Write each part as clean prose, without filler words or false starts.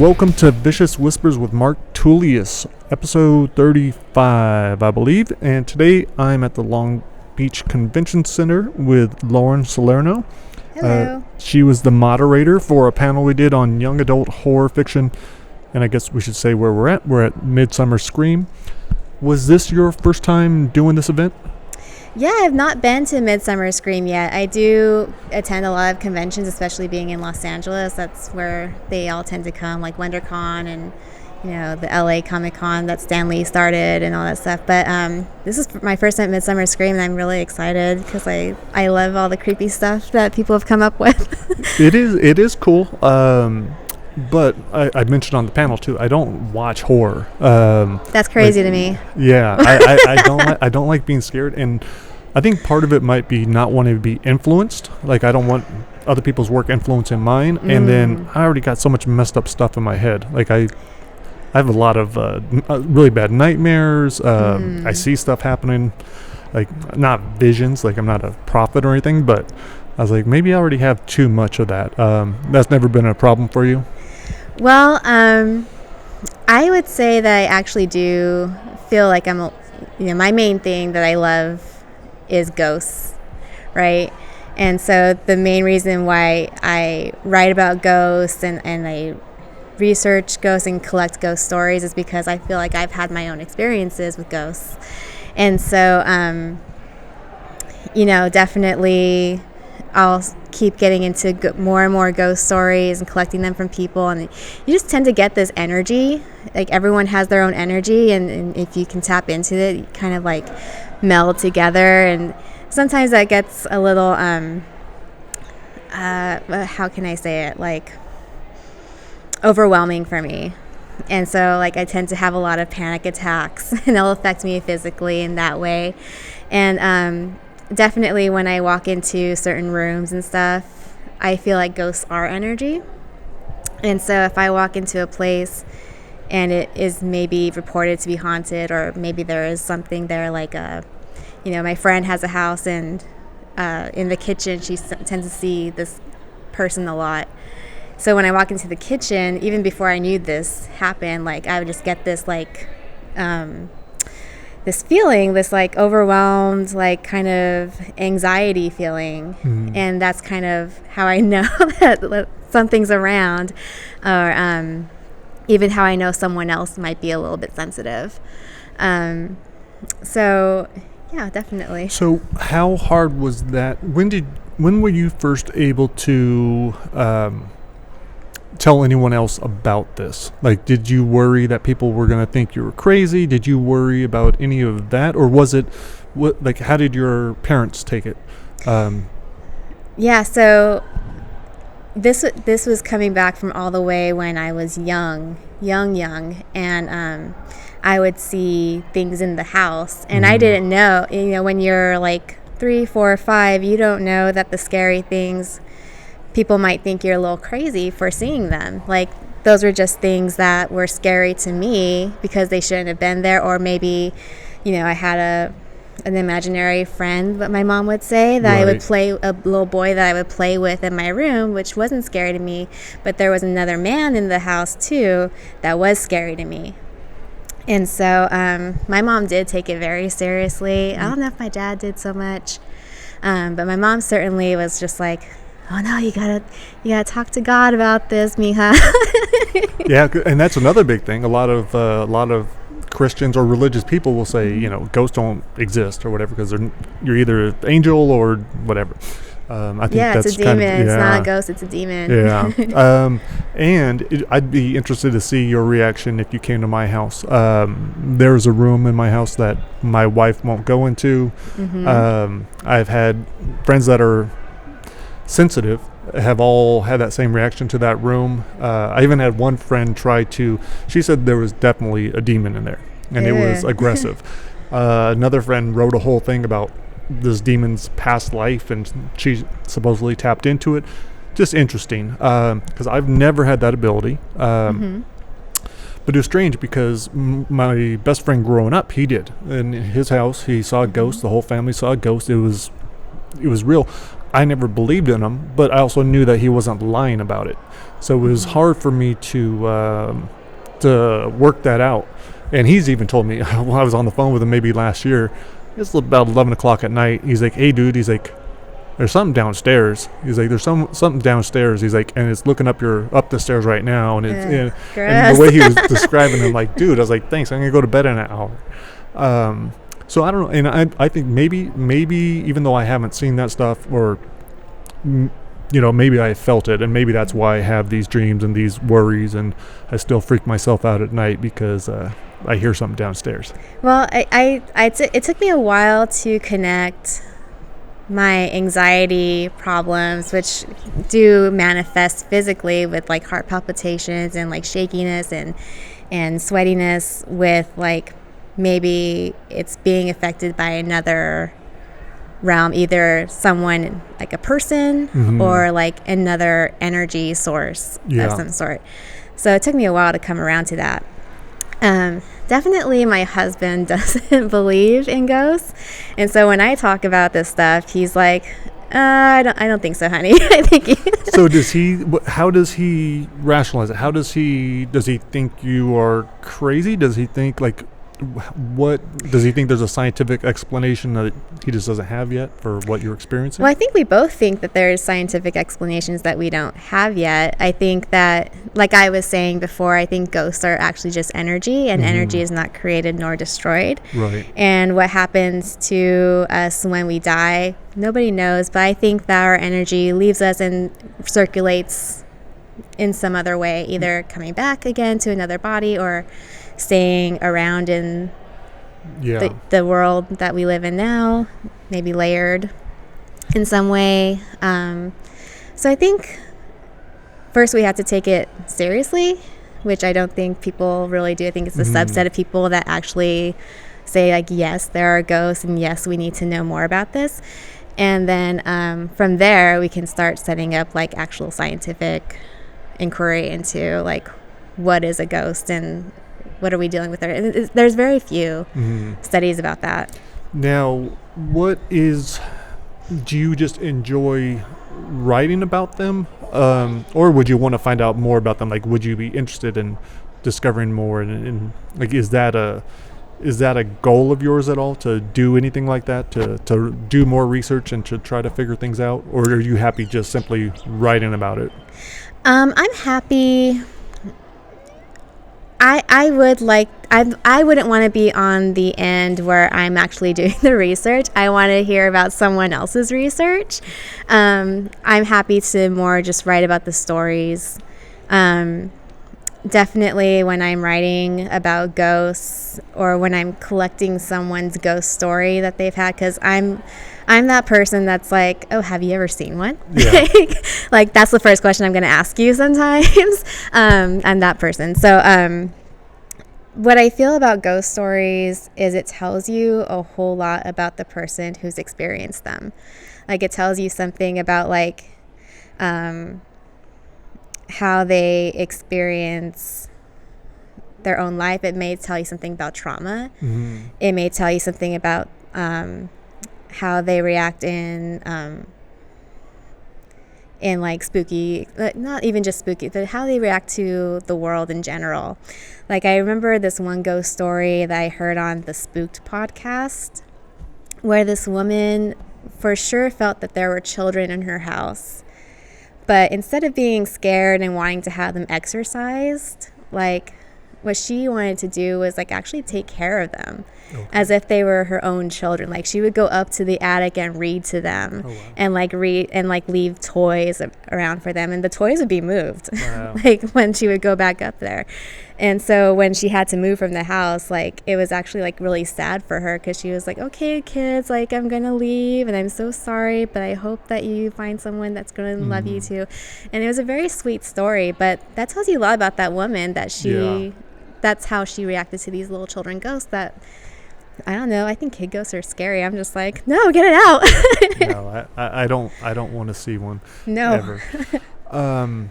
welcome to Vicious Whispers with Mark Tullius, episode 35, I believe. And today I'm at the Long Beach Convention Center with Lauren Salerno. Hello. She was the moderator for a panel we did on young adult horror fiction, and I guess we should say where we're at. We're at Midsummer Scream. Was this your first time doing this event? Yeah, I've not been to Midsummer Scream yet. I do attend a lot of conventions, especially being in Los Angeles. That's where they all tend to come, like WonderCon and, you know, the LA Comic Con that Stan Lee started and all that stuff. But this is my first time at Midsummer Scream, and I'm really excited because I love all the creepy stuff that people have come up with. It is cool. But I mentioned on the panel too, I don't watch horror. That's crazy to me. Yeah, I don't like being scared, and I think part of it might be not wanting to be influenced. Like, I don't want other people's work influencing mine, and then I already got so much messed up stuff in my head. Like, I have a lot of really bad nightmares. I see stuff happening, like, not visions. Like, I'm not a prophet or anything, but I was like, maybe I already have too much of that. That's never been a problem for you? Well, I would say that I actually do feel like my main thing that I love is ghosts, right? And so the main reason why I write about ghosts and I research ghosts and collect ghost stories is because I feel like I've had my own experiences with ghosts. And so, definitely I'll keep getting into more and more ghost stories and collecting them from people, and you just tend to get this energy. Like, everyone has their own energy, and if you can tap into it, you kind of like meld together. And sometimes that gets a little how can I say it, like, overwhelming for me. And so, like, I tend to have a lot of panic attacks, and it'll affect me physically in that way. And definitely when I walk into certain rooms and stuff, I feel like ghosts are energy. And so if I walk into a place and it is maybe reported to be haunted, or maybe there is something there, like my friend has a house, and in the kitchen she tends to see this person a lot. So when I walk into the kitchen, even before I knew this happened, like, I would just get this like this feeling, this like overwhelmed, like, kind of anxiety feeling. And that's kind of how I know that something's around, or even how I know someone else might be a little bit sensitive. So yeah, definitely. So how hard was that? When were you first able to tell anyone else about this? Like, did you worry that people were going to think you were crazy? Did you worry about any of that? Or was it, how did your parents take it? Yeah, so this was coming back from all the way when I was young, and I would see things in the house, and I didn't know, when you're like 3, 4, 5, you don't know that the scary things, people might think you're a little crazy for seeing them. Like, those were just things that were scary to me because they shouldn't have been there. Or maybe, I had an imaginary friend, what my mom would say, that I would play, a little boy that I would play with in my room, which wasn't scary to me. But there was another man in the house too that was scary to me. And so my mom did take it very seriously. I don't know if my dad did so much, but my mom certainly was just like, "Oh no, you gotta talk to God about this, mija." Yeah, and that's another big thing. A lot of Christians or religious people will say, ghosts don't exist or whatever, because you're either an angel or whatever. I think that's it's a demon. It's not a ghost, it's a demon. Yeah. I'd be interested to see your reaction if you came to my house. There's a room in my house that my wife won't go into. I've had friends that are sensitive have all had that same reaction to that room. I even had one friend she said there was definitely a demon in there, and it was aggressive. Another friend wrote a whole thing about this demon's past life, and she supposedly tapped into it. Just interesting, because I've never had that ability. But it was strange because my best friend growing up, he did. In his house, he saw a ghost. The whole family saw a ghost. It was real. I never believed in him, but I also knew that he wasn't lying about it. So it was hard for me to work that out. And he's even told me, while I was on the phone with him maybe last year, it's about 11 o'clock at night. He's like, hey, dude, he's like, there's something downstairs. He's like, there's something downstairs. He's like, and it's looking up the stairs right now. And it's and the way he was describing it, like, dude, I was like, thanks, I'm going to go to bed in an hour. So I don't know. And I think maybe even though I haven't seen that stuff, or, maybe I felt it, and maybe that's why I have these dreams and these worries, and I still freak myself out at night because I hear something downstairs. Well, it took me a while to connect my anxiety problems, which do manifest physically with like heart palpitations and like shakiness and sweatiness, with like maybe it's being affected by another realm, either someone like a person or like another energy source of some sort. So it took me a while to come around to that. Definitely my husband doesn't believe in ghosts, and so when I talk about this stuff, he's like, I don't think so, honey. I think So does he? How does he rationalize it? How does he think you are crazy? Does he think like, what does he think? There's a scientific explanation that he just doesn't have yet for what you're experiencing? Well, I think we both think that there's scientific explanations that we don't have yet. I think that, like I was saying before, I think ghosts are actually just energy, and energy is not created nor destroyed. Right. And what happens to us when we die, nobody knows, but I think that our energy leaves us and circulates in some other way, either coming back again to another body or staying around in the world that we live in now, maybe layered in some way. So I think first we have to take it seriously, which I don't think people really do. I think it's a subset of people that actually say like, yes, there are ghosts, and yes, we need to know more about this. And then from there we can start setting up like actual scientific inquiry into like, what is a ghost and what are we dealing with there? There's very few studies about that. Now, do you just enjoy writing about them? Or would you want to find out more about them? Like, would you be interested in discovering more? And like, is that a goal of yours at all, to do anything like that, to do more research and to try to figure things out? Or are you happy just simply writing about it? I'm happy. I wouldn't want to be on the end where I'm actually doing the research. I want to hear about someone else's research. I'm happy to more just write about the stories. Definitely when I'm writing about ghosts, or when I'm collecting someone's ghost story that they've had, because I'm that person that's like, oh, have you ever seen one? Yeah. like that's the first question I'm going to ask you sometimes. I'm that person. So what I feel about ghost stories is it tells you a whole lot about the person who's experienced them. Like, it tells you something about like how they experience their own life. It may tell you something about trauma. It may tell you something about how they react in like spooky, not even just spooky, but how they react to the world in general. Like, I remember this one ghost story that I heard on the Spooked podcast, where this woman for sure felt that there were children in her house, but instead of being scared and wanting to have them exorcised, like, what she wanted to do was like actually take care of them. Okay. As if they were her own children. Like, she would go up to the attic and read to them. Oh, wow. And like read and like leave toys around for them, and the toys would be moved. Wow. Like, when she would go back up there. And so when she had to move from the house, like, it was actually like really sad for her, because she was like, okay, kids, like, I'm gonna leave and I'm so sorry, but I hope that you find someone that's gonna love you too. And it was a very sweet story, but that tells you a lot about that woman, that that's how she reacted to these little children ghosts. That, I don't know, I think kid ghosts are scary. I'm just like, no, get it out. No, I don't want to see one. No. Ever.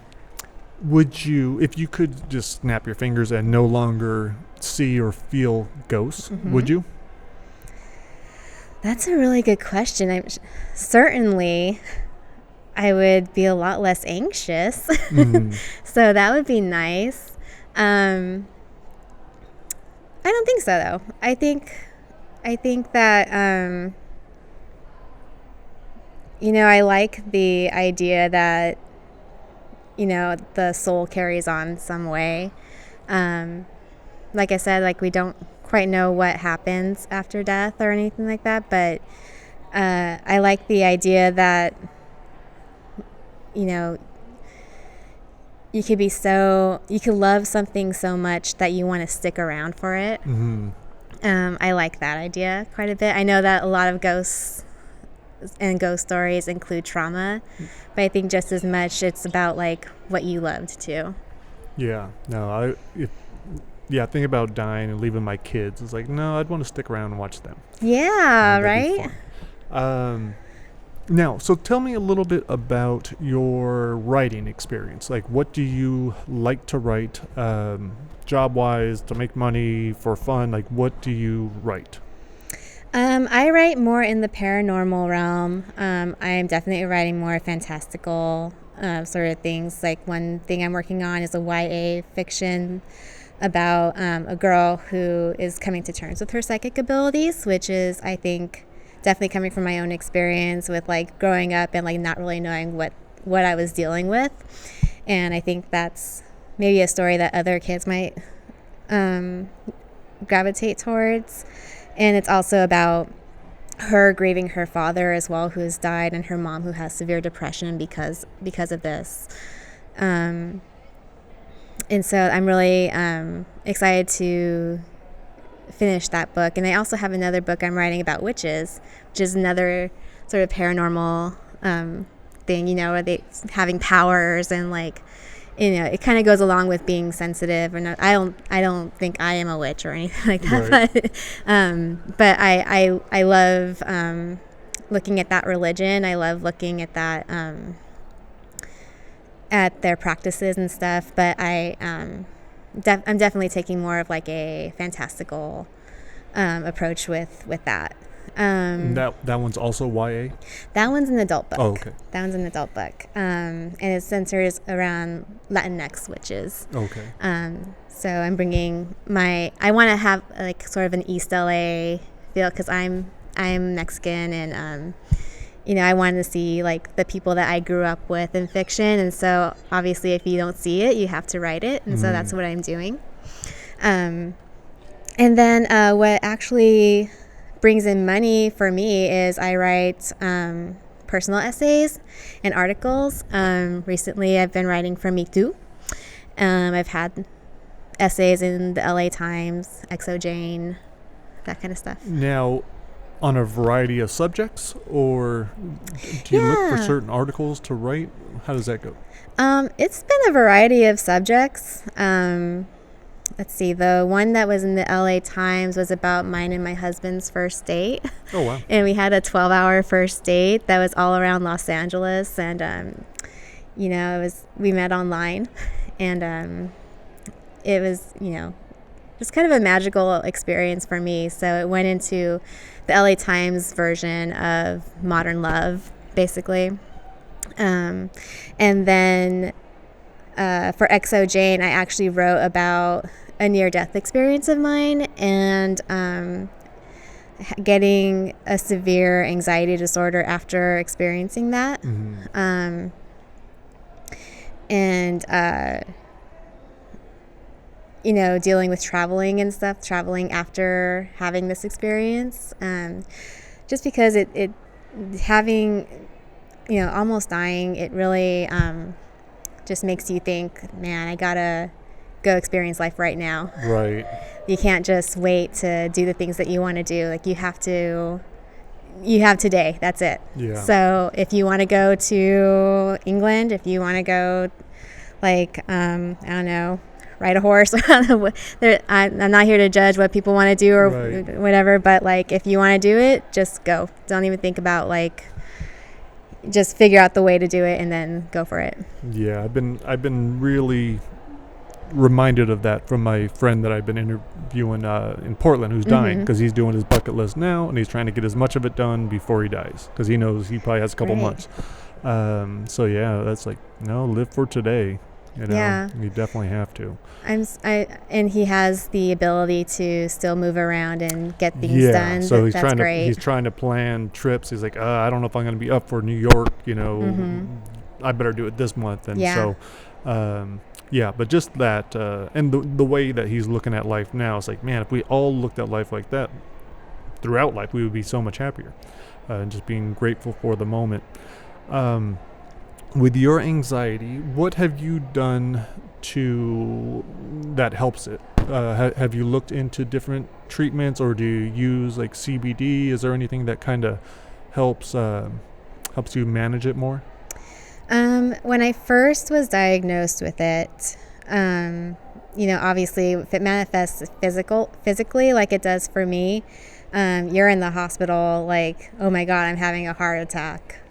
Would you, if you could just snap your fingers and no longer see or feel ghosts, would you? That's a really good question. Certainly I would be a lot less anxious. Mm. So that would be nice. I don't think so, though. I think that I like the idea that the soul carries on some way. Like I said, like we don't quite know what happens after death or anything like that, but I like the idea that you could love something so much that you want to stick around for it. Mm-hmm. I like that idea quite a bit. I know that a lot of ghosts and ghost stories include trauma, but I think just as much it's about like what you loved too. Yeah. No, think about dying and leaving my kids. It's like, no, I'd want to stick around and watch them. Yeah, right? Now, so tell me a little bit about your writing experience. Like, what do you like to write, job-wise, to make money, for fun? Like, what do you write? I write more in the paranormal realm. I'm definitely writing more fantastical sort of things. Like one thing I'm working on is a YA fiction about a girl who is coming to terms with her psychic abilities, which is, I think, definitely coming from my own experience with like growing up and like not really knowing what I was dealing with. And I think that's maybe a story that other kids might gravitate towards. And it's also about her grieving her father as well, who has died, and her mom, who has severe depression because of this. And so I'm really excited to finish that book. And I also have another book I'm writing about witches, which is another sort of paranormal thing, where they having powers and like, it kind of goes along with being sensitive. And I don't think I am a witch or anything like that, right. But I love looking at that religion. I love looking at that at their practices and stuff. But I'm definitely taking more of like a fantastical approach with that. That one's also YA? That one's an adult book. Oh, okay. That one's an adult book. And it centers around Latinx witches. Okay. So I'm bringing I want to have like sort of an East LA feel, because I'm Mexican, and I wanted to see like the people that I grew up with in fiction. And so obviously if you don't see it, you have to write it. And so that's what I'm doing. And then what actually brings in money for me is I write personal essays and articles. Recently I've been writing for Me Too. I've had essays in the LA Times, H.W.A, that kind of stuff. Now, on a variety of subjects, or do you look for certain articles to write? How does that go? It's been a variety of subjects. Let's see, the one that was in the LA Times was about mine and my husband's first date. Oh, wow. And we had a 12-hour first date that was all around Los Angeles. And, we met online. And it was, just kind of a magical experience for me. So it went into the LA Times version of modern love, basically. And then for H.W.A, I actually wrote about a near-death experience of mine and getting a severe anxiety disorder after experiencing that. Mm-hmm. Dealing with traveling and stuff, traveling after having this experience. Just because it having, almost dying, it really just makes you think, man, I gotta go experience life right now. Right. You can't just wait to do the things that you want to do. Like you have today. That's it. Yeah. So if you want to go to England, if you want to go, like, I don't know, ride a horse. I'm not here to judge what people want to do or whatever, but like if you want to do it, just go. Don't even think about like, just figure out the way to do it and then go for it. Yeah, I've been really reminded of that from my friend that I've been interviewing in Portland, who's dying, because he's doing his bucket list now and he's trying to get as much of it done before he dies, because he knows he probably has a couple months. So yeah, that's like, no, live for today. You know, Yeah. you definitely have to. And he has the ability to still move around and get things Yeah, done. so he's That's trying to great. plan trips. He's like, I don't know if I'm going to be up for New York. You know, I better do it this month. And Yeah. so, yeah, but just that, and the way that he's looking at life now, it's like, man, if we all looked at life like that throughout life, we would be so much happier. And just being grateful for the moment. With your anxiety, what have you done to that helps it? Have you looked into different treatments, or do you use like CBD? Is there anything that kind of helps you manage it more? When I first was diagnosed with it, obviously if it manifests physically like it does for me, you're in the hospital like, oh my God, I'm having a heart attack.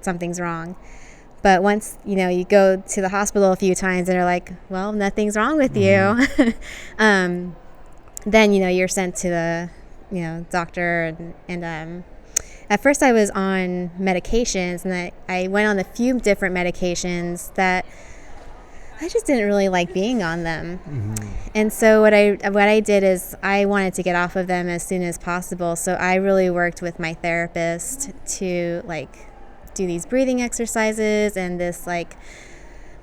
Something's wrong. But once, you go to the hospital a few times and they're like, well, nothing's wrong with you. Then, you're sent to the, doctor. And at first I was on medications, and I went on a few different medications that I just didn't really like being on them. And so what I did is I wanted to get off of them as soon as possible. So I really worked with my therapist to do these breathing exercises and this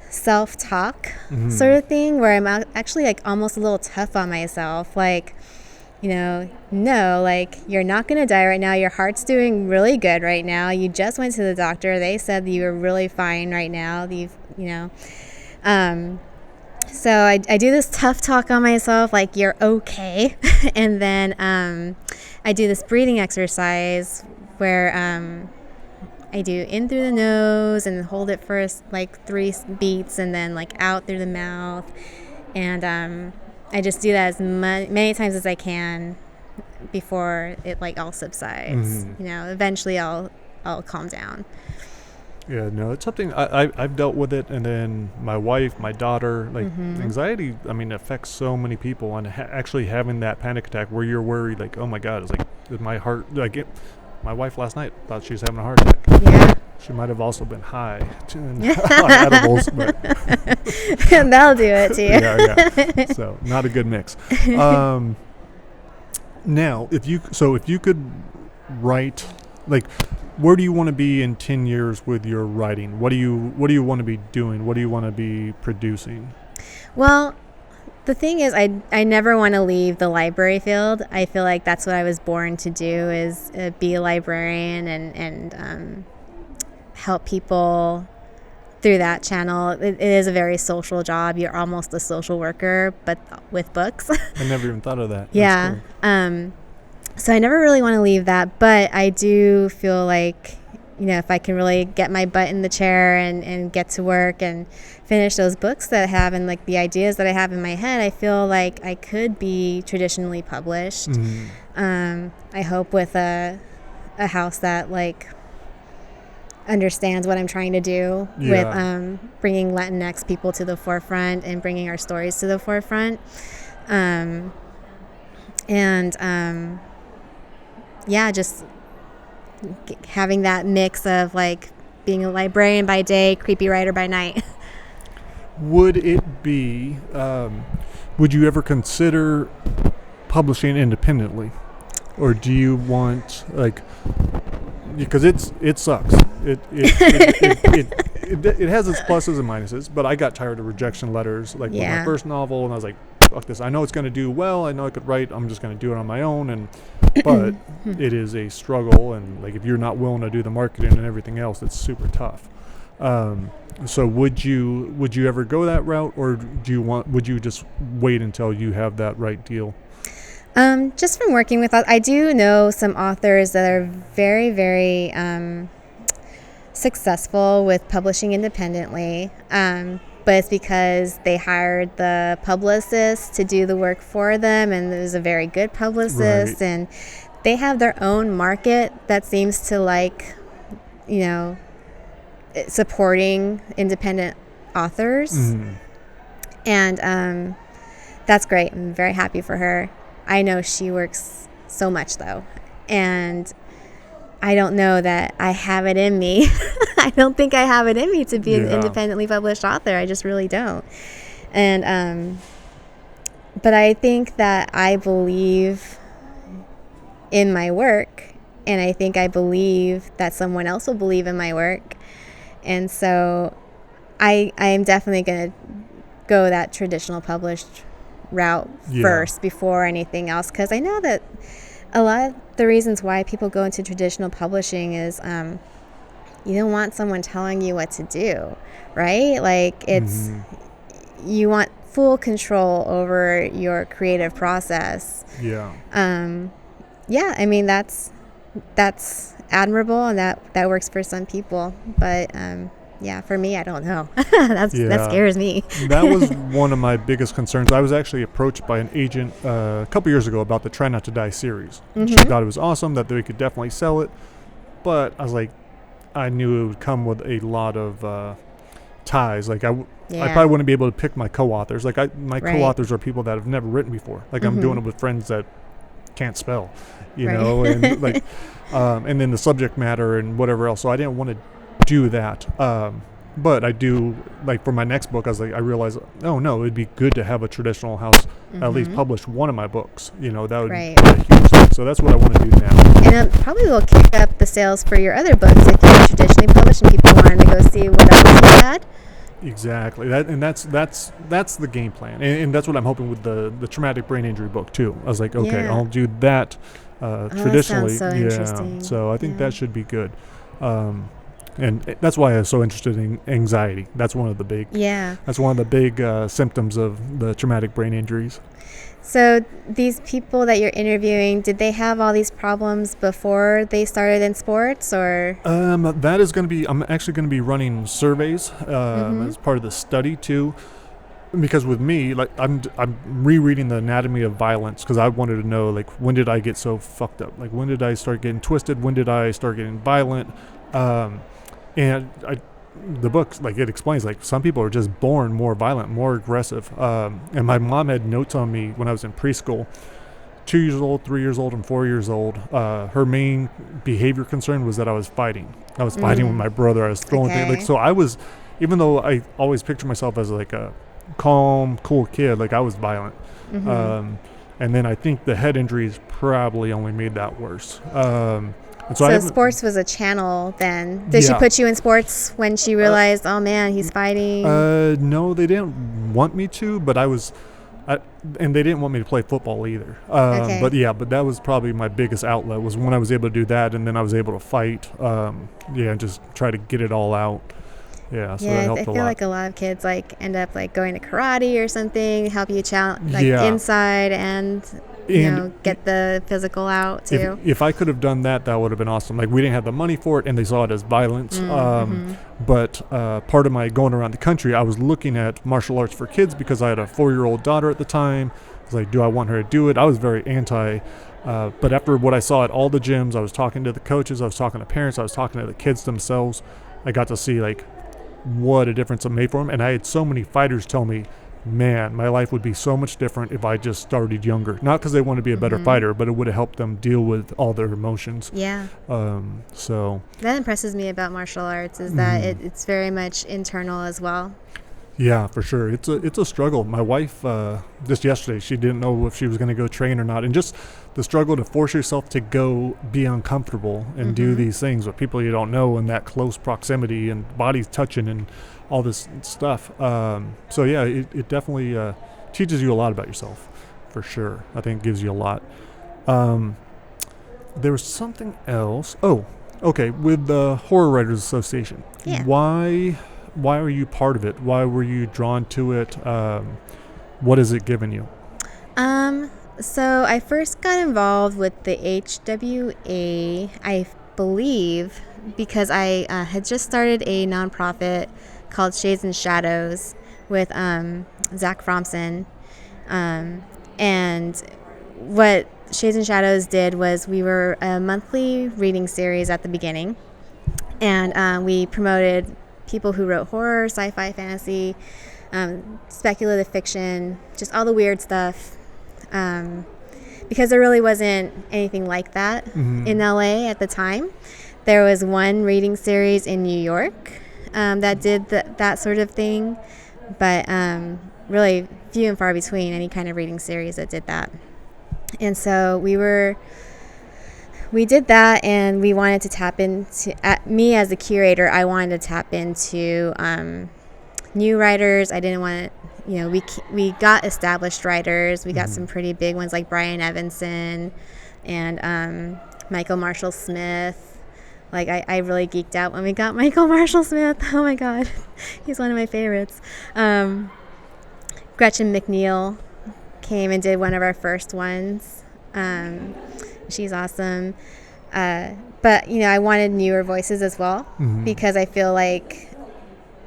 self-talk sort of thing, where I'm actually almost a little tough on myself. No, you're not going to die right now. Your heart's doing really good right now. You just went to the doctor. They said that you were really fine right now. So I do this tough talk on myself, like, you're okay. And then I do this breathing exercise where I do in through the nose and hold it for 3 beats, and then out through the mouth. And I just do that as many times as I can before it all subsides. Eventually I'll calm down. Yeah, no, it's something I've dealt with it, and then my wife, my daughter, anxiety, affects so many people, and actually having that panic attack where you're worried, oh my God, is my heart, my wife last night thought she was having a heart attack. Yeah. She might have also been high on edibles, but that'll do it to you. Yeah. So not a good mix. Now, if you could write, where do you want to be in 10 years with your writing? What do you want to be doing? What do you want to be producing? Well, the thing is, I never want to leave the library field. I feel like that's what I was born to do, is be a librarian and help people through that channel. It is a very social job. You're almost a social worker, but with books. I never even thought of that. Yeah. Cool. So I never really want to leave that, but I do feel like, if I can really get my butt in the chair and get to work and finish those books that I have and the ideas that I have in my head, I feel like I could be traditionally published. I hope with a house that understands what I'm trying to do with bringing Latinx people to the forefront and bringing our stories to the forefront. Just having that mix of being a librarian by day, creepy writer by night. Would it be, would you ever consider publishing independently? Or do you want, because it sucks. It has its pluses and minuses, but I got tired of rejection letters with my first novel, and I was like, fuck this. I know it's going to do well. I know I could write. I'm just going to do it on my own. But it is a struggle, and if you're not willing to do the marketing and everything else, it's super tough. So would you ever go that route, or would you just wait until you have that right deal? Just from working with, I do know some authors that are very, very successful with publishing independently. But it's because they hired the publicist to do the work for them, and it was a very good publicist, and they have their own market that seems to supporting independent authors. And that's great. I'm very happy for her. I know she works so much though, and I don't know that I have it in me. I don't think I have it in me to be an independently published author. I just really don't. And but I think that I believe in my work, and I think I believe that someone else will believe in my work. And so I am definitely going to go that traditional published route first before anything else, because I know that a lot of the reasons why people go into traditional publishing is you don't want someone telling you what to do, right? Like it's you want full control over your creative process. I mean that's admirable, and that works for some people, but for me, I don't know. That scares me. That was one of my biggest concerns. I was actually approached by an agent a couple years ago about the Try Not to Die series. She thought it was awesome, that they could definitely sell it, but I was like, I knew it would come with a lot of ties. Like I probably wouldn't be able to pick my co-authors. Like my co-authors are people that have never written before. Like I'm doing it with friends that can't spell, you know, and like, and then the subject matter and whatever else. So I didn't want to do that. But I do, like for my next book, I realized, oh no, it'd be good to have a traditional house at least publish one of my books. You know, that would be a huge thing. So that's what I want to do now. And it probably will kick up the sales for your other books if you're traditionally published and people wanted to go see what else you had. Exactly. That's the game plan. And that's what I'm hoping with the traumatic brain injury book too. I was like, okay, I'll do that traditionally. That sounds so interesting. So I think that should be good. And that's why I was so interested in anxiety. That's one of the big symptoms of the traumatic brain injuries. So these people that you're interviewing, did they have all these problems before they started in sports, or? That is going to be. I'm actually going to be running surveys as part of the study too, because with me, like I'm rereading the anatomy of violence because I wanted to know, like, when did I get so fucked up? Like, when did I start getting twisted? When did I start getting violent? And the book, like, it explains, like, some people are just born more violent, more aggressive. And my mom had notes on me when I was in preschool, 2 years old, 3 years old, and 4 years old. Her main behavior concern was that I was fighting. I was fighting with my brother. I was throwing things. Like, so I was, even though I always picture myself as like a calm, cool kid, like I was violent. And then I think the head injuries probably only made that worse. So sports was a channel then. Did she put you in sports when she realized, oh man, he's fighting? No, they didn't want me to, but and they didn't want me to play football either. But that was probably my biggest outlet, was when I was able to do that, and then I was able to fight. And just try to get it all out. Yeah, so that helped a lot. I feel like a lot of kids like end up like going to karate or something, help you inside and get the physical out too. If I could have done that, that would have been awesome. Like, we didn't have the money for it, and they saw it as violence. But part of my going around the country, I was looking at martial arts for kids because I had a 4-year-old daughter at the time. I was like, do I want her to do it? I was very anti. But after what I saw at all the gyms, I was talking to the coaches, I was talking to parents, I was talking to the kids themselves. I got to see like what a difference it made for them. And I had so many fighters tell me, man, my life would be so much different if I just started younger. Not because they want to be a better fighter, but it would have helped them deal with all their emotions. Yeah. So that impresses me about martial arts is that it's very much internal as well. Yeah, for sure. It's a struggle. My wife, just yesterday, she didn't know if she was going to go train or not. And just the struggle to force yourself to go be uncomfortable and do these things with people you don't know in that close proximity and bodies touching and all this stuff. So yeah, it definitely teaches you a lot about yourself, for sure. I think it gives you a lot. There was something else. Oh, okay. With the Horror Writers Association. Yeah. Why are you part of it? Why were you drawn to it? What has it given you? So I first got involved with the H.W.A, I believe, because I had just started a nonprofit called Shades and Shadows with Zach Fromson. And what Shades and Shadows did was we were a monthly reading series at the beginning. And we promoted people who wrote horror, sci-fi, fantasy, speculative fiction, just all the weird stuff. because there really wasn't anything like that in LA at the time. There was one reading series in New York that did that sort of thing, but really few and far between any kind of reading series that did that. And so we did that, and we wanted to tap into, me as a curator, I wanted to tap into new writers. I didn't want to, we got established writers. We got some pretty big ones like Brian Evanson and Michael Marshall Smith. Like, I really geeked out when we got Michael Marshall Smith. Oh my God, he's one of my favorites. Gretchen McNeil came and did one of our first ones. She's awesome. But, I wanted newer voices as well, because I feel like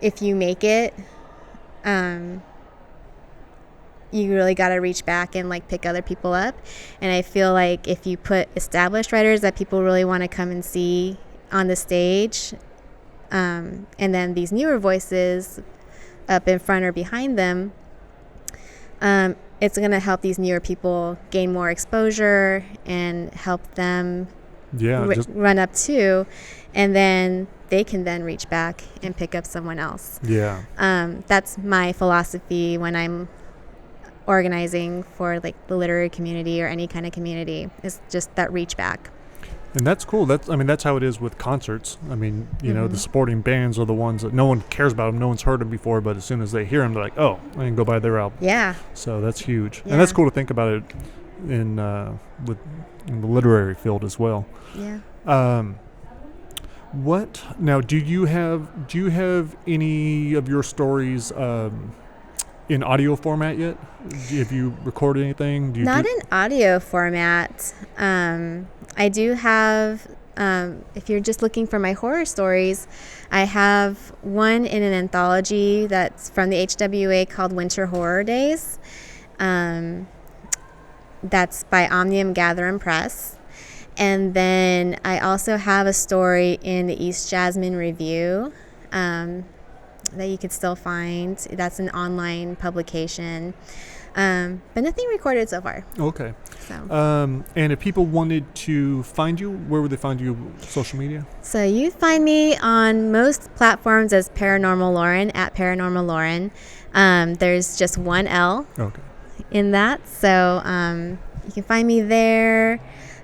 if you make it, you really got to reach back and like pick other people up. And I feel like if you put established writers that people really want to come and see on the stage, and then these newer voices up in front or behind them, it's going to help these newer people gain more exposure and help them run up too, and then they can then reach back and pick up someone else. Yeah. That's my philosophy when I'm organizing for like the literary community or any kind of community, is just that reach back. And that's cool. That's how it is with concerts. The supporting bands are the ones that no one cares about them. No one's heard them before, but as soon as they hear them, they're like, oh, I can go buy their album. Yeah. So that's huge. Yeah. And that's cool to think about it in the literary field as well. Yeah. What now? Do you have any of your stories in audio format yet? Have you recorded anything? Not in audio format. I do have, if you're just looking for my horror stories, I have one in an anthology that's from the H.W.A. called Winter Horror Days. That's by Omnium Gatherum Press. And then I also have a story in the East Jasmine Review that you could still find. That's an online publication. But nothing recorded so far. Okay. So. And if people wanted to find you, where would they find you? Social media? So you find me on most platforms as Paranormal Lauren, at Paranormal Lauren. There's just one L in that. So you can find me there.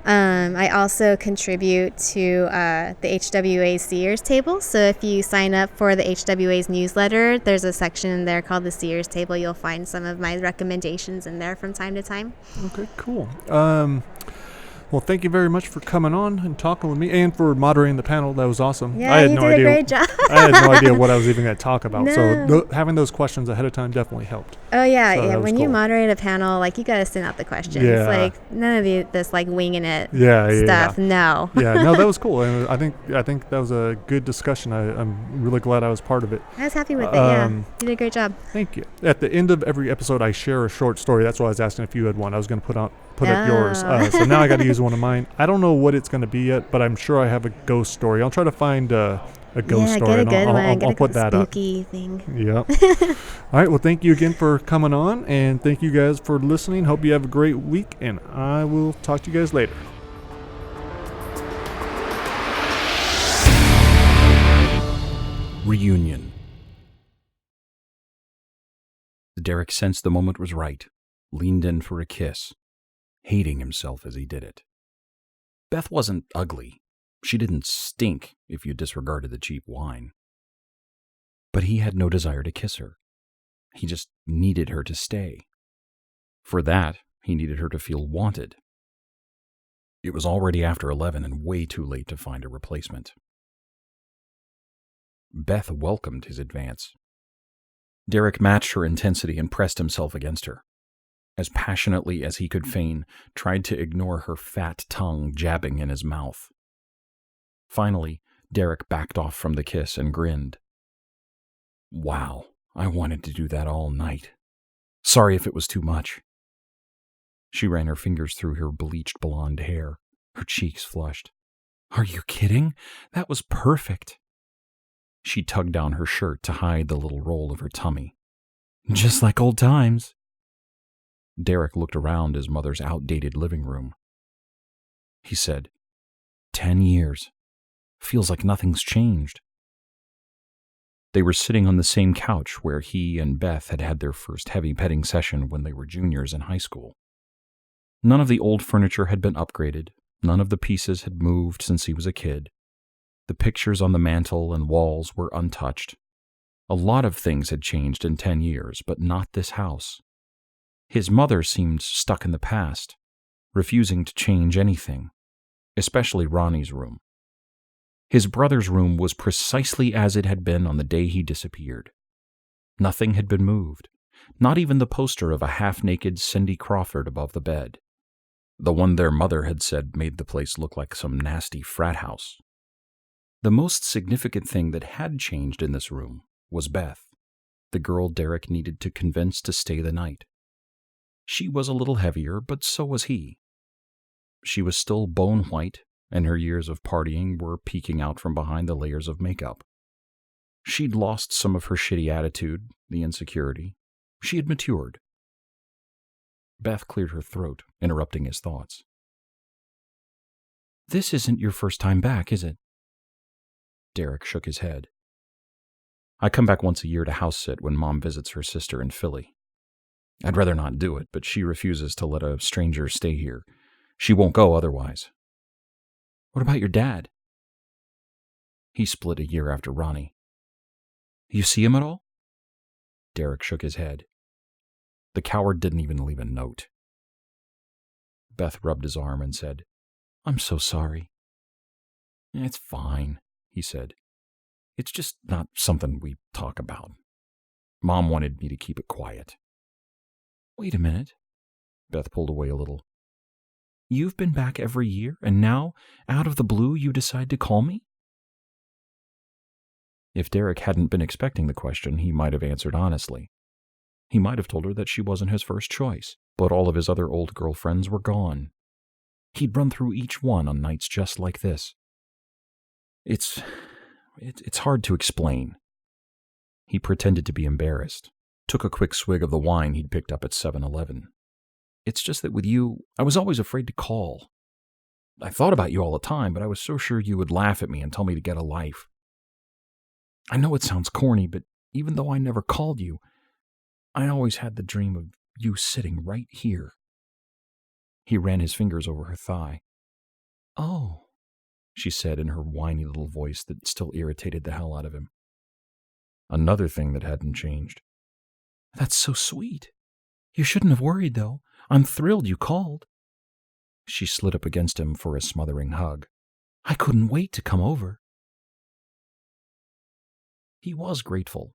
I also contribute to the H.W.A. Seers Table. So if you sign up for the H.W.A.'s newsletter, there's a section in there called the Seers Table. You'll find some of my recommendations in there from time to time. Okay, cool. Well, thank you very much for coming on and talking with me, and for moderating the panel. That was awesome. Yeah, you did a great job. I had no idea what I was even going to talk about. No. So having those questions ahead of time definitely helped. Oh, yeah. So yeah. When you moderate a panel, like, you got to send out the questions. Yeah. Like, none of this, like, winging it stuff. No. Yeah, no, that was cool. And I think that was a good discussion. I'm really glad I was part of it. I was happy with it, yeah. You did a great job. Thank you. At the end of every episode, I share a short story. That's why I was asking if you had one. I was going to put up yours. So now I got to use one of mine. I don't know what it's going to be yet, but I'm sure I have a ghost story. I'll try to find a ghost story. Get a good one. I'll put that up. Spooky thing. Yep. All right. Well, thank you again for coming on, and thank you guys for listening. Hope you have a great week, and I will talk to you guys later. Reunion. Derek sensed the moment was right, leaned in for a kiss, hating himself as he did it. Beth wasn't ugly. She didn't stink, if you disregarded the cheap wine. But he had no desire to kiss her. He just needed her to stay. For that, he needed her to feel wanted. It was already after 11 and way too late to find a replacement. Beth welcomed his advance. Derek matched her intensity and pressed himself against her. As passionately as he could feign, tried to ignore her fat tongue jabbing in his mouth. Finally, Derek backed off from the kiss and grinned. Wow, I wanted to do that all night. Sorry if it was too much. She ran her fingers through her bleached blonde hair, her cheeks flushed. Are you kidding? That was perfect. She tugged down her shirt to hide the little roll of her tummy. Just like old times. Derek looked around his mother's outdated living room. He said, 10 years. Feels like nothing's changed. They were sitting on the same couch where he and Beth had had their first heavy petting session when they were juniors in high school. None of the old furniture had been upgraded. None of the pieces had moved since he was a kid. The pictures on the mantel and walls were untouched. A lot of things had changed in 10 years, but not this house. His mother seemed stuck in the past, refusing to change anything, especially Ronnie's room. His brother's room was precisely as it had been on the day he disappeared. Nothing had been moved, not even the poster of a half-naked Cindy Crawford above the bed, the one their mother had said made the place look like some nasty frat house. The most significant thing that had changed in this room was Beth, the girl Derek needed to convince to stay the night. She was a little heavier, but so was he. She was still bone white, and her years of partying were peeking out from behind the layers of makeup. She'd lost some of her shitty attitude, the insecurity. She had matured. Beth cleared her throat, interrupting his thoughts. This isn't your first time back, is it? Derek shook his head. I come back once a year to house sit when Mom visits her sister in Philly. I'd rather not do it, but she refuses to let a stranger stay here. She won't go otherwise. What about your dad? He split a year after Ronnie. You see him at all? Derek shook his head. The coward didn't even leave a note. Beth rubbed his arm and said, I'm so sorry. It's fine, he said. It's just not something we talk about. Mom wanted me to keep it quiet. Wait a minute. Beth pulled away a little. You've been back every year, and now, out of the blue, you decide to call me? If Derek hadn't been expecting the question, he might have answered honestly. He might have told her that she wasn't his first choice, but all of his other old girlfriends were gone. He'd run through each one on nights just like this. It's hard to explain. He pretended to be embarrassed, took a quick swig of the wine he'd picked up at 7-Eleven. It's just that with you, I was always afraid to call. I thought about you all the time, but I was so sure you would laugh at me and tell me to get a life. I know it sounds corny, but even though I never called you, I always had the dream of you sitting right here. He ran his fingers over her thigh. Oh, she said in her whiny little voice that still irritated the hell out of him. Another thing that hadn't changed. That's so sweet. You shouldn't have worried, though. I'm thrilled you called. She slid up against him for a smothering hug. I couldn't wait to come over. He was grateful.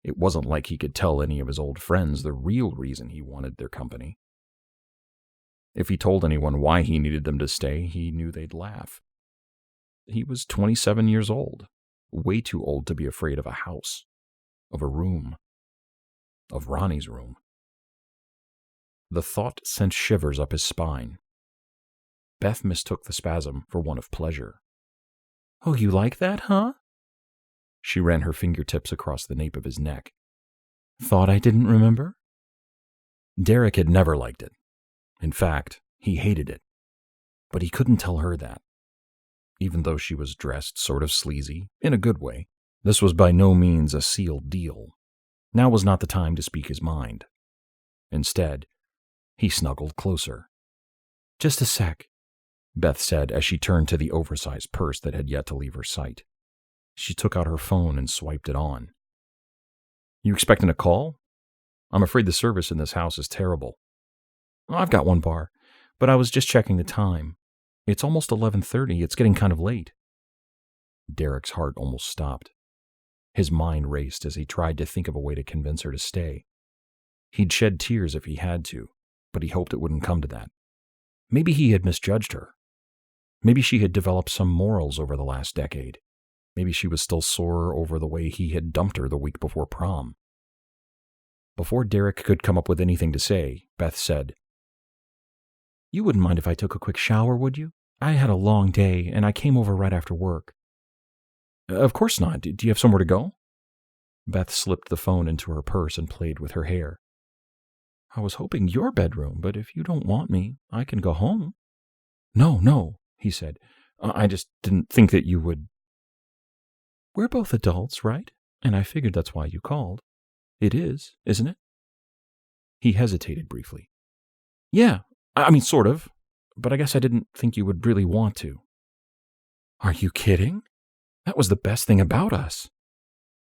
It wasn't like he could tell any of his old friends the real reason he wanted their company. If he told anyone why he needed them to stay, he knew they'd laugh. He was 27 years old, way too old to be afraid of a house, of a room, of Ronnie's room. The thought sent shivers up his spine. Beth mistook the spasm for one of pleasure. Oh, you like that, huh? She ran her fingertips across the nape of his neck. Thought I didn't remember? Derek had never liked it. In fact, he hated it. But he couldn't tell her that. Even though she was dressed sort of sleazy, in a good way, this was by no means a sealed deal. Now was not the time to speak his mind. Instead, he snuggled closer. Just a sec, Beth said as she turned to the oversized purse that had yet to leave her sight. She took out her phone and swiped it on. You expecting a call? I'm afraid the service in this house is terrible. I've got one bar, but I was just checking the time. It's almost 11:30. It's getting kind of late. Derek's heart almost stopped. His mind raced as he tried to think of a way to convince her to stay. He'd shed tears if he had to, but he hoped it wouldn't come to that. Maybe he had misjudged her. Maybe she had developed some morals over the last decade. Maybe she was still sore over the way he had dumped her the week before prom. Before Derek could come up with anything to say, Beth said, You wouldn't mind if I took a quick shower, would you? I had a long day, and I came over right after work. Of course not. Do you have somewhere to go? Beth slipped the phone into her purse and played with her hair. I was hoping your bedroom, but if you don't want me, I can go home. No, he said. I just didn't think that you would. We're both adults, right? And I figured that's why you called. It is, isn't it? He hesitated briefly. Yeah, I mean, sort of. But I guess I didn't think you would really want to. Are you kidding? That was the best thing about us.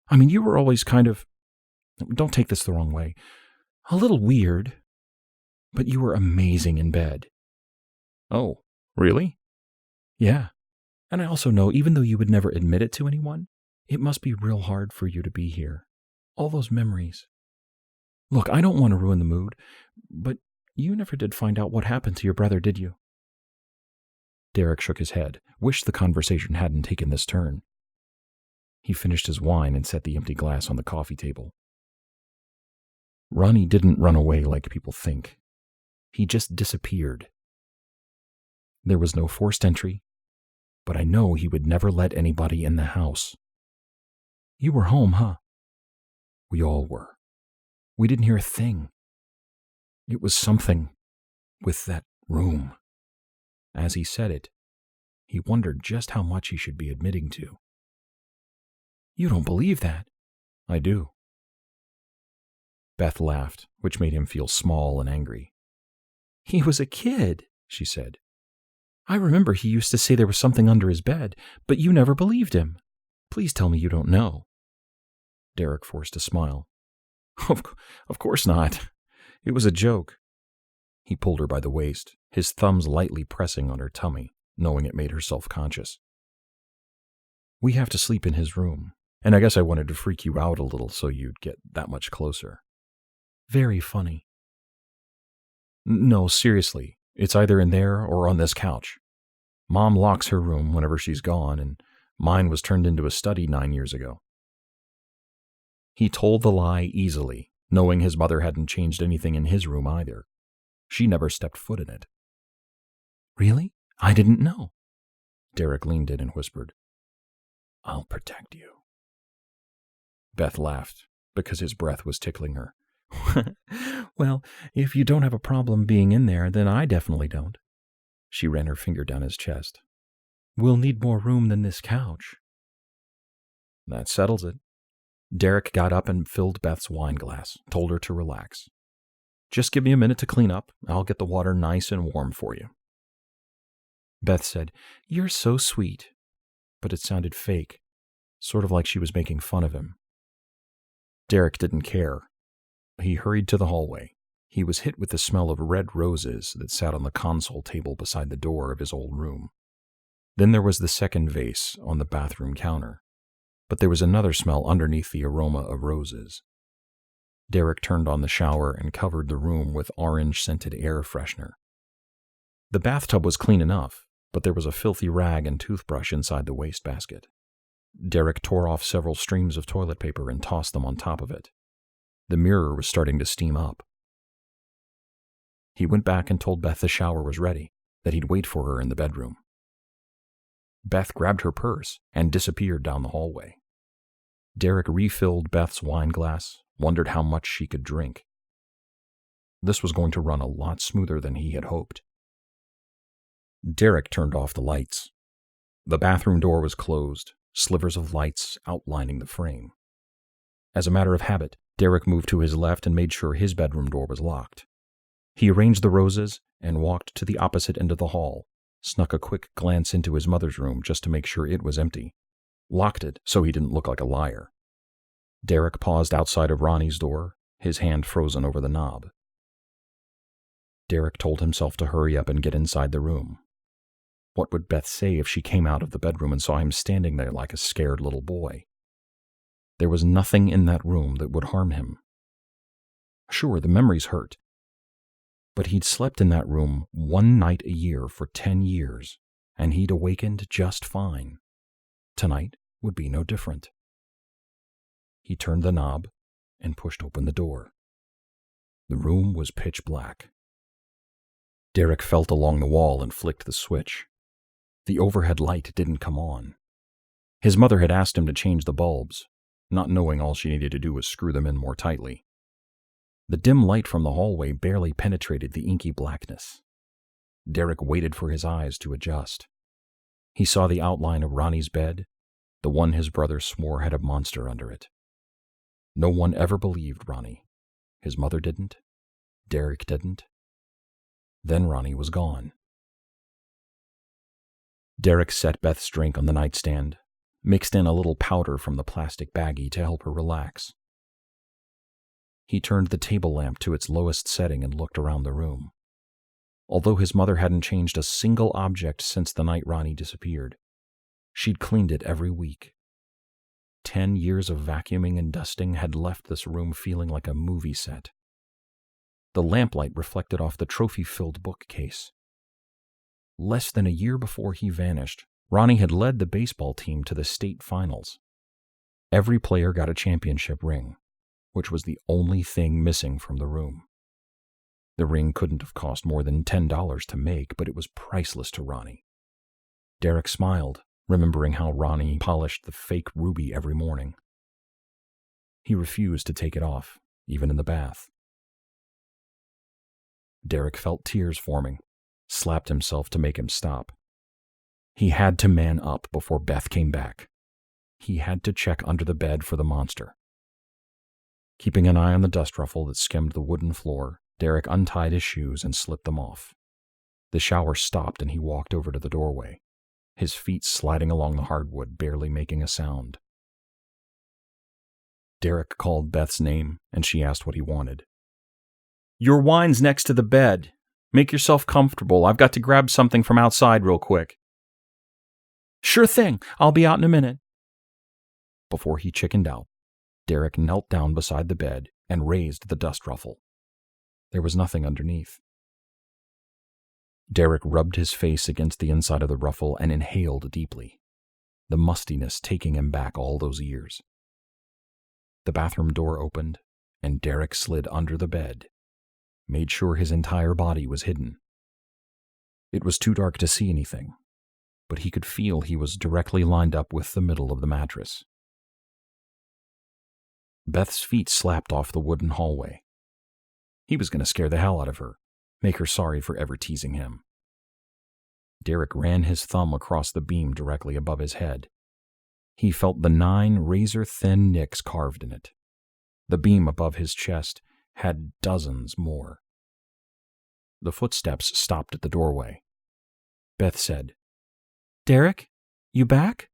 I mean, you were always kind of, don't take this the wrong way, a little weird, but you were amazing in bed. Oh, really? Yeah. And I also know, even though you would never admit it to anyone, it must be real hard for you to be here. All those memories. Look, I don't want to ruin the mood, but you never did find out what happened to your brother, did you? Derek shook his head, wished the conversation hadn't taken this turn. He finished his wine and set the empty glass on the coffee table. Ronnie didn't run away like people think. He just disappeared. There was no forced entry, but I know he would never let anybody in the house. You were home, huh? We all were. We didn't hear a thing. It was something with that room. As he said it, he wondered just how much he should be admitting to. You don't believe that? I do. Beth laughed, which made him feel small and angry. He was a kid, she said. I remember he used to say there was something under his bed, but you never believed him. Please tell me you don't know. Derek forced a smile. Of course not. It was a joke. He pulled her by the waist, his thumbs lightly pressing on her tummy, knowing it made her self-conscious. We have to sleep in his room, and I guess I wanted to freak you out a little so you'd get that much closer. Very funny. No, seriously, it's either in there or on this couch. Mom locks her room whenever she's gone, and mine was turned into a study 9 years ago. He told the lie easily, knowing his mother hadn't changed anything in his room either. She never stepped foot in it. Really? I didn't know. Derek leaned in and whispered, I'll protect you. Beth laughed, because his breath was tickling her. Well, if you don't have a problem being in there, then I definitely don't. She ran her finger down his chest. We'll need more room than this couch. That settles it. Derek got up and filled Beth's wine glass, told her to relax. Just give me a minute to clean up. I'll get the water nice and warm for you. Beth said, You're so sweet. But it sounded fake, sort of like she was making fun of him. Derek didn't care. He hurried to the hallway. He was hit with the smell of red roses that sat on the console table beside the door of his old room. Then there was the second vase on the bathroom counter. But there was another smell underneath the aroma of roses. Derek turned on the shower and covered the room with orange-scented air freshener. The bathtub was clean enough, but there was a filthy rag and toothbrush inside the wastebasket. Derek tore off several streams of toilet paper and tossed them on top of it. The mirror was starting to steam up. He went back and told Beth the shower was ready, that he'd wait for her in the bedroom. Beth grabbed her purse and disappeared down the hallway. Derek refilled Beth's wine glass, wondered how much she could drink. This was going to run a lot smoother than he had hoped. Derek turned off the lights. The bathroom door was closed, slivers of lights outlining the frame. As a matter of habit, Derek moved to his left and made sure his bedroom door was locked. He arranged the roses and walked to the opposite end of the hall, snuck a quick glance into his mother's room just to make sure it was empty, locked it so he didn't look like a liar. Derek paused outside of Ronnie's door, his hand frozen over the knob. Derek told himself to hurry up and get inside the room. What would Beth say if she came out of the bedroom and saw him standing there like a scared little boy? There was nothing in that room that would harm him. Sure, the memories hurt. But he'd slept in that room one night a year for 10 years, and he'd awakened just fine. Tonight would be no different. He turned the knob and pushed open the door. The room was pitch black. Derek felt along the wall and flicked the switch. The overhead light didn't come on. His mother had asked him to change the bulbs, not knowing all she needed to do was screw them in more tightly. The dim light from the hallway barely penetrated the inky blackness. Derek waited for his eyes to adjust. He saw the outline of Ronnie's bed, the one his brother swore had a monster under it. No one ever believed Ronnie. His mother didn't. Derek didn't. Then Ronnie was gone. Derek set Beth's drink on the nightstand, mixed in a little powder from the plastic baggie to help her relax. He turned the table lamp to its lowest setting and looked around the room. Although his mother hadn't changed a single object since the night Ronnie disappeared, she'd cleaned it every week. 10 years of vacuuming and dusting had left this room feeling like a movie set. The lamplight reflected off the trophy-filled bookcase. Less than a year before he vanished, Ronnie had led the baseball team to the state finals. Every player got a championship ring, which was the only thing missing from the room. The ring couldn't have cost more than $10 to make, but it was priceless to Ronnie. Derek smiled, remembering how Ronnie polished the fake ruby every morning. He refused to take it off, even in the bath. Derek felt tears forming, slapped himself to make him stop. He had to man up before Beth came back. He had to check under the bed for the monster. Keeping an eye on the dust ruffle that skimmed the wooden floor, Derek untied his shoes and slipped them off. The shower stopped and he walked over to the doorway, his feet sliding along the hardwood, barely making a sound. Derek called Beth's name and she asked what he wanted. "Your wine's next to the bed. Make yourself comfortable. I've got to grab something from outside real quick." "Sure thing. I'll be out in a minute." Before he chickened out, Derek knelt down beside the bed and raised the dust ruffle. There was nothing underneath. Derek rubbed his face against the inside of the ruffle and inhaled deeply, the mustiness taking him back all those years. The bathroom door opened, and Derek slid under the bed, made sure his entire body was hidden. It was too dark to see anything, but he could feel he was directly lined up with the middle of the mattress. Beth's feet slapped off the wooden hallway. He was going to scare the hell out of her, make her sorry for ever teasing him. Derek ran his thumb across the beam directly above his head. He felt the 9 razor-thin nicks carved in it. The beam above his chest had dozens more. The footsteps stopped at the doorway. Beth said, "Derek, you back?"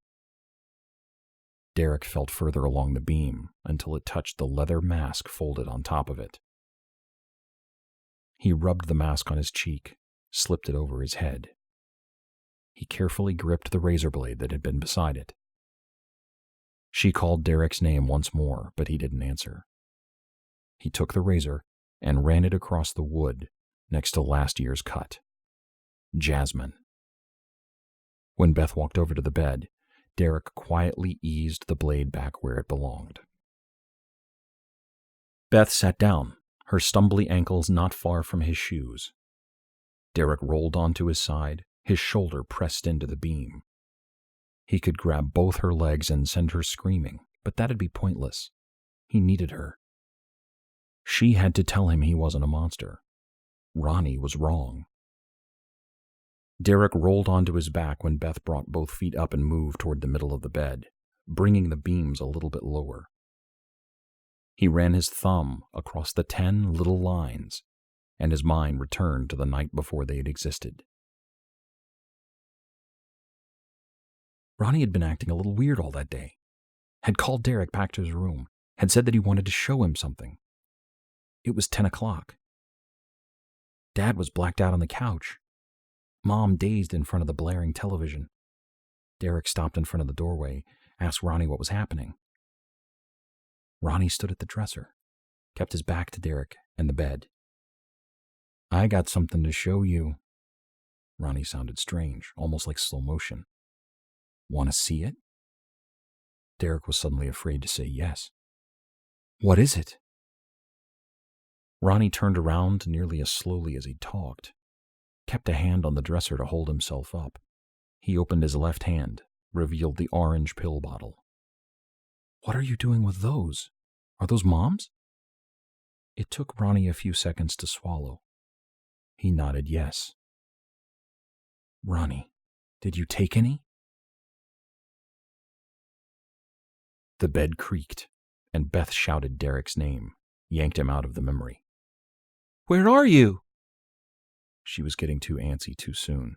Derek felt further along the beam until it touched the leather mask folded on top of it. He rubbed the mask on his cheek, slipped it over his head. He carefully gripped the razor blade that had been beside it. She called Derek's name once more, but he didn't answer. He took the razor and ran it across the wood next to last year's cut. Jasmine. When Beth walked over to the bed, Derek quietly eased the blade back where it belonged. Beth sat down, her stumbly ankles not far from his shoes. Derek rolled onto his side, his shoulder pressed into the beam. He could grab both her legs and send her screaming, but that'd be pointless. He needed her. She had to tell him he wasn't a monster. Ronnie was wrong. Derek rolled onto his back when Beth brought both feet up and moved toward the middle of the bed, bringing the beams a little bit lower. He ran his thumb across the 10 little lines, and his mind returned to the night before they had existed. Ronnie had been acting a little weird all that day, had called Derek back to his room, had said that he wanted to show him something. It was 10 o'clock. Dad was blacked out on the couch, Mom dazed in front of the blaring television. Derek stopped in front of the doorway, asked Ronnie what was happening. Ronnie stood at the dresser, kept his back to Derek and the bed. "I got something to show you." Ronnie sounded strange, almost like slow motion. "Want to see it?" Derek was suddenly afraid to say yes. "What is it?" Ronnie turned around nearly as slowly as he talked, kept a hand on the dresser to hold himself up. He opened his left hand, revealed the orange pill bottle. "What are you doing with those? Are those Mom's?" It took Ronnie a few seconds to swallow. He nodded yes. Ronnie, did you take any? The bed creaked, and Beth shouted Derek's name, yanked him out of the memory. Where are you? She was getting too antsy too soon.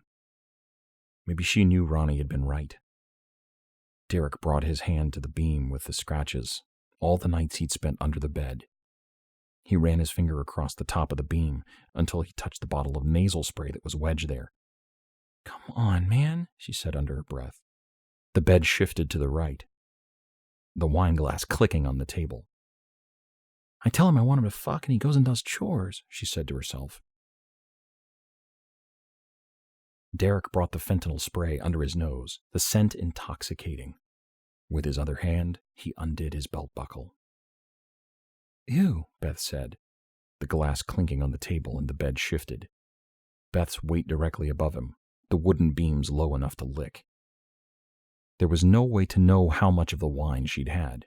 Maybe she knew Ronnie had been right. Derek brought his hand to the beam with the scratches, all the nights he'd spent under the bed. He ran his finger across the top of the beam until he touched the bottle of nasal spray that was wedged there. Come on, man, she said under her breath. The bed shifted to the right, the wine glass clicking on the table. I tell him I want him to fuck and he goes and does chores, she said to herself. Derek brought the fentanyl spray under his nose, the scent intoxicating. With his other hand, he undid his belt buckle. Ew, Beth said, the glass clinking on the table and the bed shifted. Beth's weight directly above him, the wooden beams low enough to lick. There was no way to know how much of the wine she'd had.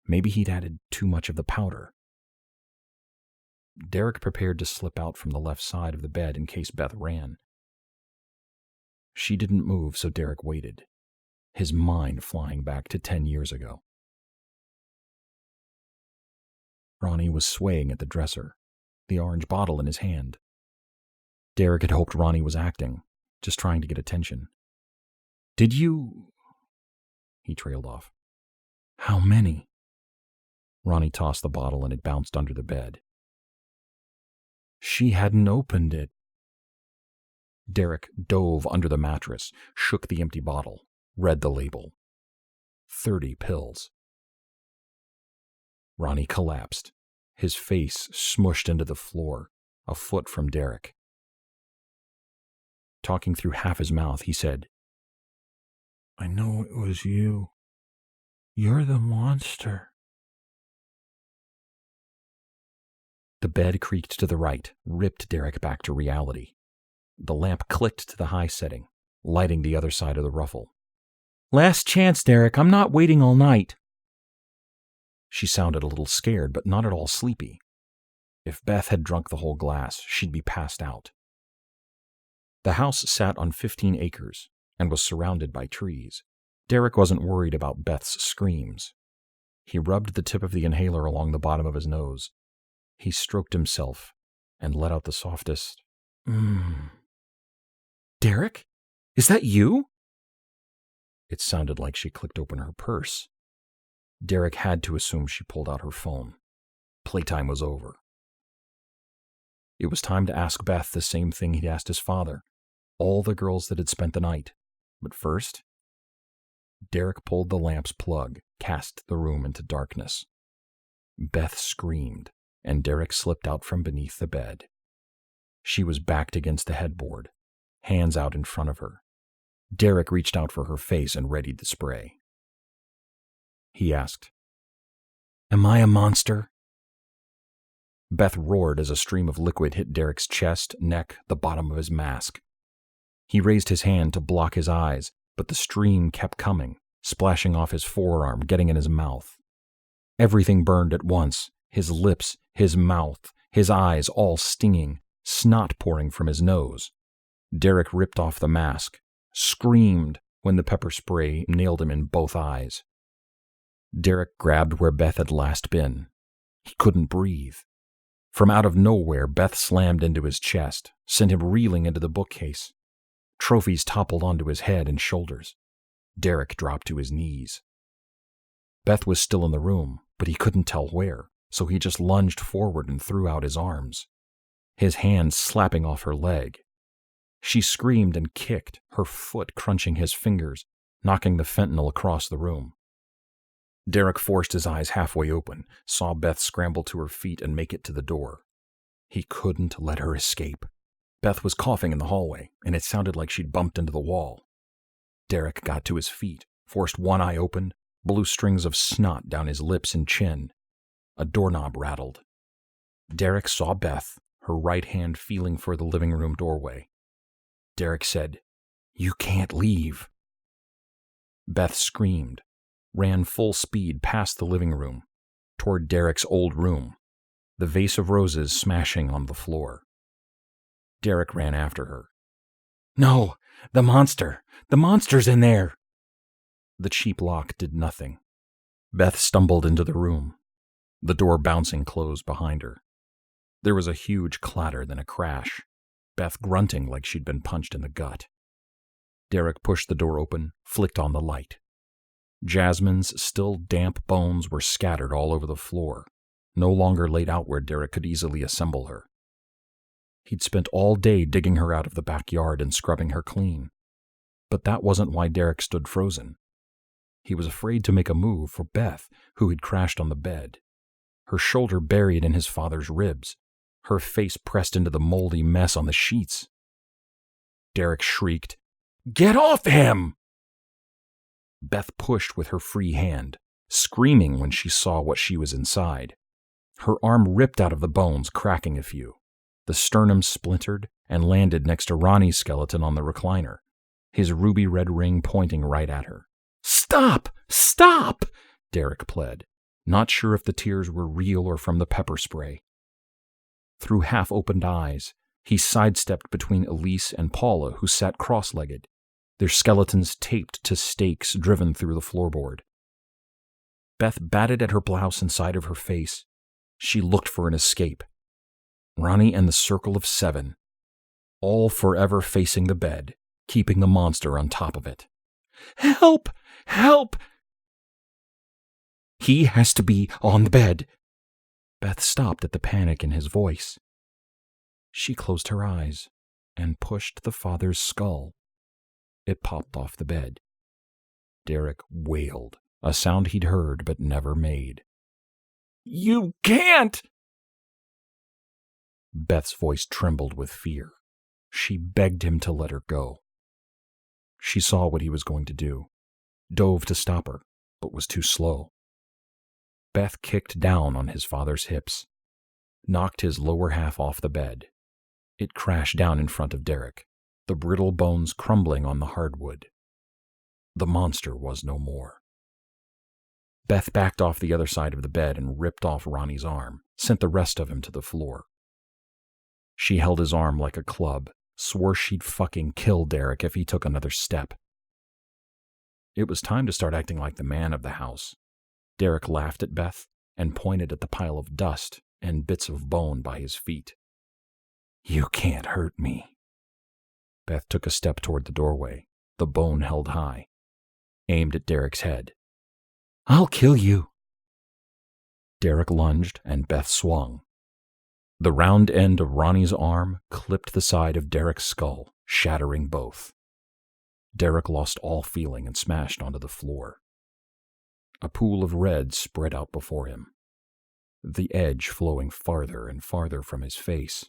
Maybe he'd added too much of the powder. Derek prepared to slip out from the left side of the bed in case Beth ran. She didn't move, so Derek waited, his mind flying back to 10 years ago. Ronnie was swaying at the dresser, the orange bottle in his hand. Derek had hoped Ronnie was acting, just trying to get attention. Did you... He trailed off. How many? Ronnie tossed the bottle and it bounced under the bed. She hadn't opened it. Derek dove under the mattress, shook the empty bottle, read the label. 30 pills. Ronnie collapsed, his face smushed into the floor, a foot from Derek. Talking through half his mouth, he said, I know it was you. You're the monster. The bed creaked to the right, ripped Derek back to reality. The lamp clicked to the high setting, lighting the other side of the ruffle. Last chance, Derek. I'm not waiting all night. She sounded a little scared, but not at all sleepy. If Beth had drunk the whole glass, she'd be passed out. The house sat on 15 acres and was surrounded by trees. Derek wasn't worried about Beth's screams. He rubbed the tip of the inhaler along the bottom of his nose. He stroked himself and let out the softest, Derek? Is that you? It sounded like she clicked open her purse. Derek had to assume she pulled out her phone. Playtime was over. It was time to ask Beth the same thing he'd asked his father, all the girls that had spent the night. But first, Derek pulled the lamp's plug, cast the room into darkness. Beth screamed, and Derek slipped out from beneath the bed. She was backed against the headboard, hands out in front of her. Derek reached out for her face and readied the spray. He asked, Am I a monster? Beth roared as a stream of liquid hit Derek's chest, neck, the bottom of his mask. He raised his hand to block his eyes, but the stream kept coming, splashing off his forearm, getting in his mouth. Everything burned at once, his lips, his mouth, his eyes all stinging, snot pouring from his nose. Derek ripped off the mask, screamed when the pepper spray nailed him in both eyes. Derek grabbed where Beth had last been. He couldn't breathe. From out of nowhere, Beth slammed into his chest, sent him reeling into the bookcase. Trophies toppled onto his head and shoulders. Derek dropped to his knees. Beth was still in the room, but he couldn't tell where, so he just lunged forward and threw out his arms, his hand slapping off her leg. She screamed and kicked, her foot crunching his fingers, knocking the fentanyl across the room. Derek forced his eyes halfway open, saw Beth scramble to her feet and make it to the door. He couldn't let her escape. Beth was coughing in the hallway, and it sounded like she'd bumped into the wall. Derek got to his feet, forced one eye open, blew strings of snot down his lips and chin. A doorknob rattled. Derek saw Beth, her right hand feeling for the living room doorway. Derek said, "You can't leave." Beth screamed, ran full speed past the living room, toward Derek's old room. the vase of roses smashing on the floor. Derek ran after her. "No, the monster! The monster's in there!" The cheap lock did nothing. Beth stumbled into the room, the door bouncing closed behind her. There was a huge clatter, then a crash, Beth grunting like she'd been punched in the gut. Derek pushed the door open, flicked on the light. Jasmine's still damp bones were scattered all over the floor, no longer laid out where Derek could easily assemble her. He'd spent all day digging her out of the backyard and scrubbing her clean. But that wasn't why Derek stood frozen. He was afraid to make a move for Beth, who had crashed on the bed, her shoulder buried in his father's ribs, her face pressed into the moldy mess on the sheets. Derek shrieked, "Get off him!" Beth pushed with her free hand, screaming when she saw what she was inside. Her arm ripped out of the bones, cracking a few. The sternum splintered and landed next to Ronnie's skeleton on the recliner, his ruby-red ring pointing right at her. "Stop! Stop!" Derek pled, not sure if the tears were real or from the pepper spray. Through half-opened eyes, he sidestepped between Elise and Paula, who sat cross-legged, their skeletons taped to stakes driven through the floorboard. Beth batted at her blouse inside of her face. She looked for an escape. Ronnie and the Circle of Seven, all forever facing the bed, keeping the monster on top of it. "Help! Help! He has to be on the bed." Beth stopped at the panic in his voice. She closed her eyes and pushed the father's skull. It popped off the bed. Derek wailed, a sound he'd heard but never made. "You can't!" Beth's voice trembled with fear. She begged him to let her go. She saw what he was going to do, dove to stop her, but was too slow. Beth kicked down on his father's hips, knocked his lower half off the bed. It crashed down in front of Derek, the brittle bones crumbling on the hardwood. The monster was no more. Beth backed off the other side of the bed and ripped off Ronnie's arm, sent the rest of him to the floor. She held his arm like a club, swore she'd fucking kill Derek if he took another step. It was time to start acting like the man of the house. Derek laughed at Beth and pointed at the pile of dust and bits of bone by his feet. "You can't hurt me." Beth took a step toward the doorway, the bone held high, aimed at Derek's head. "I'll kill you." Derek lunged and Beth swung. The round end of Ronnie's arm clipped the side of Derek's skull, shattering both. Derek lost all feeling and smashed onto the floor. A pool of red spread out before him, the edge flowing farther and farther from his face.